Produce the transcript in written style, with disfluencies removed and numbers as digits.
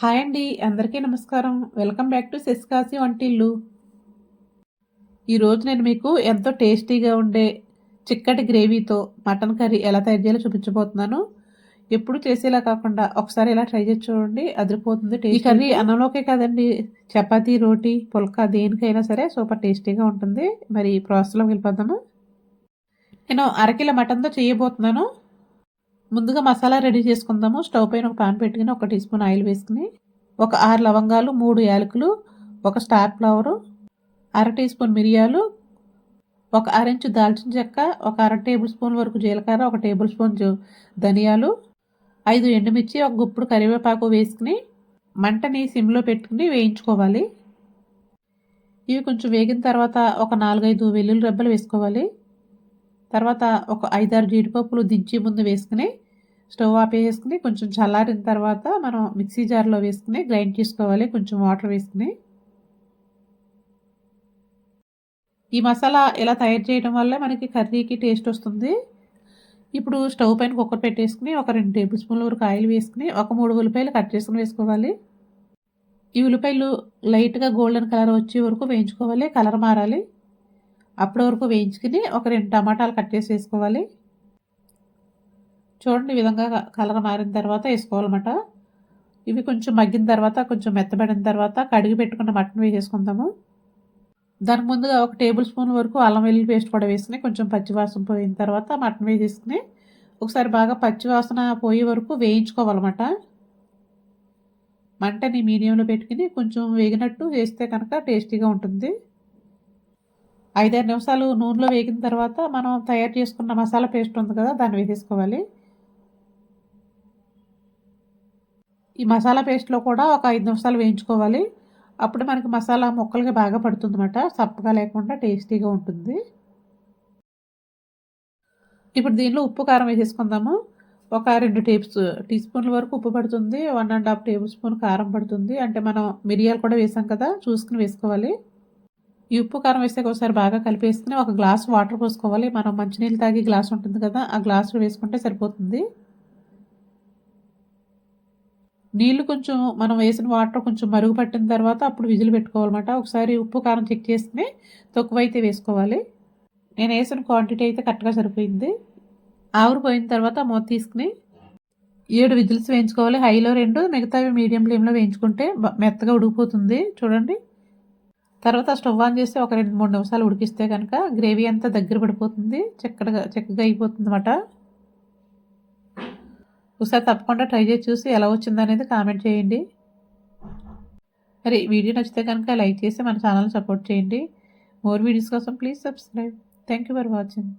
Hi అండి. అందరికీ నమస్కారం. వెల్కమ్ బ్యాక్ టు శశికాశి వంటిల్లు. ఈరోజు నేను మీకు ఎంతో టేస్టీగా ఉండే చిక్కటి గ్రేవీతో మటన్ కర్రీ ఎలా తయారు చేయాలో చూపించబోతున్నాను. ఎప్పుడు చేసేలా కాకుండా ఒకసారి ఇలా ట్రై చేసి చూడండి. అదిరిపోతుంది టేస్ట్. ఈ కర్రీ అన్నంలోకే కాదండి, చపాతీ, రోటీ, పుల్కా దేనికైనా సరే సూపర్ టేస్టీగా ఉంటుంది. మరి ప్రాసెస్లోకి వెళ్ళిపోదాము. నేను అరకిలో మటన్తో చేయబోతున్నాను. ముందుగా మసాలా రెడీ చేసుకుందాము. స్టవ్ పైన ఒక పాన్ పెట్టుకుని 1 టీ స్పూన్ ఆయిల్ వేసుకుని ఒక 6 లవంగాలు, 3 యాలకులు, ఒక స్టార్ ఫ్లవరు, అర టీ స్పూన్ మిరియాలు, ఒక అరెంచు దాల్చిన చెక్క, ఒక అర టేబుల్ స్పూన్ వరకు జీలకర్ర, ఒక టేబుల్ స్పూన్ ధనియాలు, 5 ఎండుమిర్చి, ఒక గుప్పుడు కరివేపాకు వేసుకుని మంటని సిమ్లో పెట్టుకుని వేయించుకోవాలి. ఇవి కొంచెం వేగిన తర్వాత ఒక 4-5 వెల్లుల్లి రెబ్బలు వేసుకోవాలి. తర్వాత ఒక 5-6 జీడిపప్పులు దించి ముందు వేసుకుని స్టవ్ ఆపేసుకుని కొంచెం చల్లారిన తర్వాత మనం మిక్సీ జార్లో వేసుకుని గ్రైండ్ చేసుకోవాలి, కొంచెం వాటర్ వేసుకుని. ఈ మసాలా ఇలా తయారు చేయడం వల్ల మనకి కర్రీకి టేస్ట్ వస్తుంది. ఇప్పుడు స్టవ్ పైన కుక్కర్ పెట్టేసుకుని ఒక 2 టేబుల్ స్పూన్ల వరకు ఆయిల్ వేసుకుని ఒక 3 ఉల్లిపాయలు కట్ చేసుకుని వేసుకోవాలి. ఈ ఉల్లిపాయలు లైట్గా గోల్డెన్ కలర్ వచ్చే వరకు వేయించుకోవాలి, కలర్ మారాలి. అప్పటి వరకు వేయించుకుని ఒక 2 టమాటాలు కట్ చేసి వేసుకోవాలి. చూడండి, ఈ విధంగా కలర్ మారిన తర్వాత వేసుకోవాలన్నమాట. ఇవి కొంచెం మగ్గిన తర్వాత, కొంచెం మెత్తబడిన తర్వాత కడిగి పెట్టుకున్న మటన్ వేసేసుకుందాము. దానికి ముందుగా ఒక టేబుల్ స్పూన్ వరకు అల్లం వెల్లుల్లి పేస్ట్ కూడా వేసుకుని కొంచెం పచ్చివాసన పోయిన తర్వాత మటన్ వేసేసుకుని ఒకసారి బాగా పచ్చివాసన పోయే వరకు వేయించుకోవాలన్నమాట. మంటని మీడియంలో పెట్టుకుని కొంచెం వేగినట్టు వేస్తే కనుక టేస్టీగా ఉంటుంది. 5-6 నిమిషాలు నూనెలో వేగిన తర్వాత మనం తయారు చేసుకున్న మసాలా పేస్ట్ ఉంది కదా, దాన్ని వేసేసుకోవాలి. ఈ మసాలా పేస్ట్లో కూడా ఒక 5 నిమిషాలు వేయించుకోవాలి. అప్పుడు మనకి మసాలా ముక్కలకి బాగా పడుతుంది అన్నమాట. సప్పగా లేకుండా టేస్టీగా ఉంటుంది. ఇప్పుడు దీనిలో ఉప్పు కారం వేసేసుకుందాము. ఒక 2 టీ స్పూన్ల వరకు ఉప్పు పడుతుంది, 1½ టేబుల్ స్పూన్ కారం పడుతుంది. అంటే మనం మిరియాలు కూడా వేసాం కదా, చూసుకుని వేసుకోవాలి. ఈ ఉప్పు కారం వేస్తే ఒకసారి బాగా కలిపేసుకుని ఒక గ్లాస్ వాటర్ పోసుకోవాలి. మనం మంచినీళ్ళు తాగే గ్లాస్ ఉంటుంది కదా, ఆ గ్లాసులో వేసుకుంటే సరిపోతుంది. నీళ్ళు కొంచెం మనం వేసిన వాటర్ కొంచెం మరుగు పట్టిన తర్వాత అప్పుడు విజిల్ పెట్టుకోవాలన్నమాట. ఒకసారి ఉప్పు కారం చెక్ చేసుకుని తక్కువైతే వేసుకోవాలి. నేను వేసిన క్వాంటిటీ అయితే కరెక్ట్గా సరిపోయింది. ఆవిరి పోయిన తర్వాత మూత తీసుకుని 7 విజిల్స్ వేయించుకోవాలి. హైలో 2, మిగతావి మీడియం ఫ్లేమ్లో వేయించుకుంటే మెత్తగా ఉడికిపోతుంది. చూడండి, తర్వాత స్టవ్ ఆన్ చేసి ఒక 2-3 నిమిషాలు ఉడికిస్తే కనుక గ్రేవీ అంతా దగ్గర పడిపోతుంది, చక్కగా అయిపోతుంది అన్నమాట. ఒకసారి తప్పకుండా ట్రై చేసి చూసి ఎలా వచ్చిందనేది కామెంట్ చేయండి. మరి వీడియో నచ్చితే కనుక లైక్ చేసి మన ఛానల్ సపోర్ట్ చేయండి. మోర్ వీడియోస్ కోసం please subscribe. Thank you for watching.